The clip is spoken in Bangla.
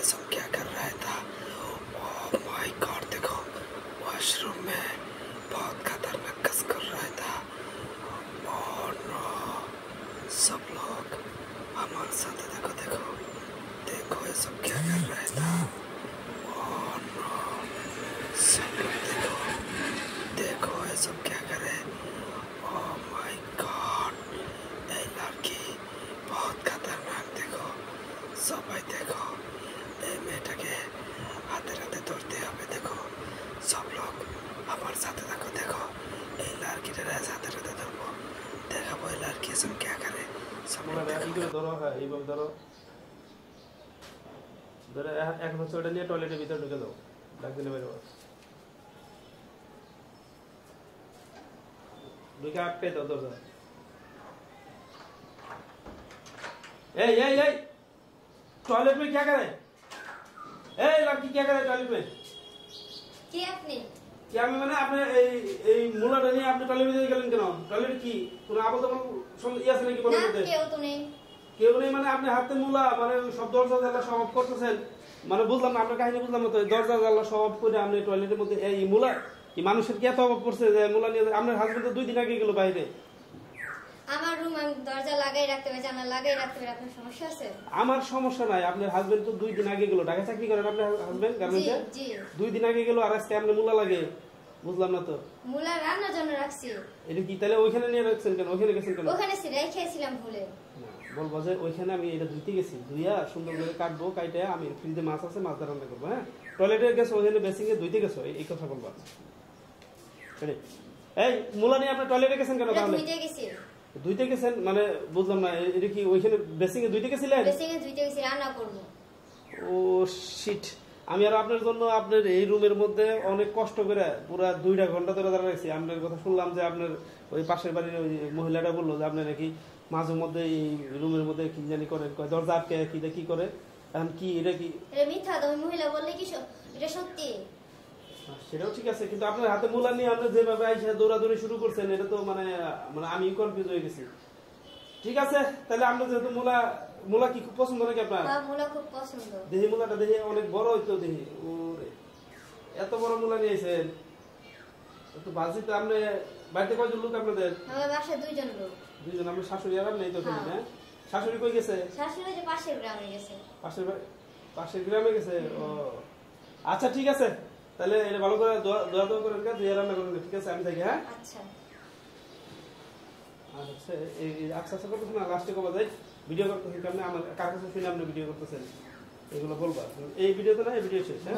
सब क्या कर रहा था। ओह माय गॉड, देखो वॉशरूम में बहुत खतरनाक कस कर रहा था। ओह नो, सब लोग हमारे साथ देखो देखो देखो ये सब क्या कर रहा था। ओह नो, सब लोग देखो देखो ये सब क्या करे। ओह माय गॉड, ये लड़की बहुत खतरनाक। देखो सबाई देखो এই মেয়েটাকে হাতে হাতে ধরতে হবে। দেখো সব লোক আমার সাথে থাকো। দেখো এই লড়কিটার হাতে হাতে ধরবো, দেখাবো এই লড়কি সব क्या करे। सब लोग ধরো, হ্যাঁ এইভাবে ধরো, ধরে এখন হচ্ছে ওটা নিয়ে টয়লেটের ভিতরে ঢুকে দাও, ডাক দিলে বেরোবো, ঢুকে আটকে দাও দরজা। এই এই এই टॉयलेट में क्या करे? ए लड़की क्या करे टॉयलेट में? क्या आपने? क्या मैं मैंने आपने এই মুলাটা নিয়ে আপনি টয়লেটে গেলেন কেন? টয়লেট কি কোন আবদ্ধ সব ইয়া আছে নাকি বলেন না, মধ্যে? কেউ তো নেই। কেউ নেই মানে আপনি হাতে মুলা মানে সব দরজা জানলা সব করতেছেন, মানে বুঝলাম না আপনার কাহিনী বুঝলাম না তো। দরজা জানলা সব করে আপনি টয়লেটের মধ্যে এই মুলা কি মানুষের কি এত অভাব পড়ছে যে মুলা নিয়ে? আপনার হাজবেন্ড তো 2 দিন আগে গেল বাইরে। আমার রুম আমি দরজা লাগাই রাখতে হবে, জানালা লাগাই রাখতে হবে, আপনার সমস্যা আছে? আমার সমস্যা নাই, আপনার হাজবেন্ড তো 2 দিন আগে গেল। ঢাকা চাকরি করেন আপনার হাজবেন্ড গার্মেন্টসে? জি। 2 দিন আগে গেল আর আজকে আপনি মুলা লাগে, বুঝলাম না তো। মুলা রান্নার জন্য রাখছি। এটা কি তাহলে ওইখানে নিয়ে রাখছেন কেন? ওইখানে গেছেন কেন? ওখানে রেখেছিলাম ভুলে। বলবো যে ওইখানে আমি এটা ধুইতে গেছি, ধুইয়া সুন্দর করে কাটবো, কাইটে আমি ফ্রিজে মাছ আছে মাছ রান্না করবো। হ্যাঁ, টয়লেটে গেছো ওইখানে বেসিংয়ে ধুইতে গেছো, এই কথা বলবো। এই মুলা নিয়ে আপনি টয়লেটে গেছেন কেন? তাহলে ধুইতে গেছি। ধুইতে গেছেন মানে বুঝলাম না, এটা কি ওইখানে বেসিংয়ে ধুইতে গেছিলেন? বেসিংয়ে ধুইতে গেছি, রান্না করব। ও শিট, আমি আর আপনার জন্য আপনার এই রুমের মধ্যে অনেক কষ্ট করে পুরো 2 ঘন্টা ধরে দাঁড়া রাখছি। আপনার কথা শুনলাম যে আপনার ওই পাশের বাড়ির ওই মহিলাটা বললো যে আপনি নাকি মাঝে মধ্যে এই রুমের মধ্যে কি জানি করেন, দরজা আটকে কি করে। এখন কি এটা কি? এটা মিথ্যা, তুমি মহিলা বললে কি এটা সত্যি? সেটাও ঠিক আছে, কিন্তু আপনার হাতে মুলা নিয়ে আপনি যেভাবে আইসা দৌড়াদৌড়ি শুরু করছেন এটা তো মানে মানে আমি কনফিউজ হয়ে গেছি। ঠিক আছে, তাহলে আপনি যেহেতু মুলা কি খুব পছন্দ নাকি আপনার? হ্যাঁ, মুলা খুব পছন্দ। দেখি মুলাটা দেখি অনেক বড় হইতো, দেখি ওরে এত বড় মুলা নিয়েছেন। একটু বাজিতে আপনি বাড়িতে কয়জন লোক আপনাদের? আমার বাসায় 2 জন লোক। 2 জন, আপনার শাশুড়ি আর আপনি তো ফ্যামিলি? হ্যাঁ, শাশুড়ি কই গেছে? শাশুড়ি যে পাশের গ্রামে গেছে। পাশের গ্রামে গেছে। ও আচ্ছা ঠিক আছে, তাহলে এটা ভালো করে দোয়া করেন, ধুয়ে রান্না করেন। ঠিক আছে, আমি থাকি। হ্যাঁ আচ্ছা। আচ্ছা, এই আচ্ছা আচ্ছা করতেছেন না, লাস্টে কবা যাই ভিডিও করতেছেন কেমন? আমার কার কাছে শুনে আপনি ভিডিও করতেছেন এগুলো বলবা। এই ভিডিওতে না, এই ভিডিও শেষ। হ্যাঁ।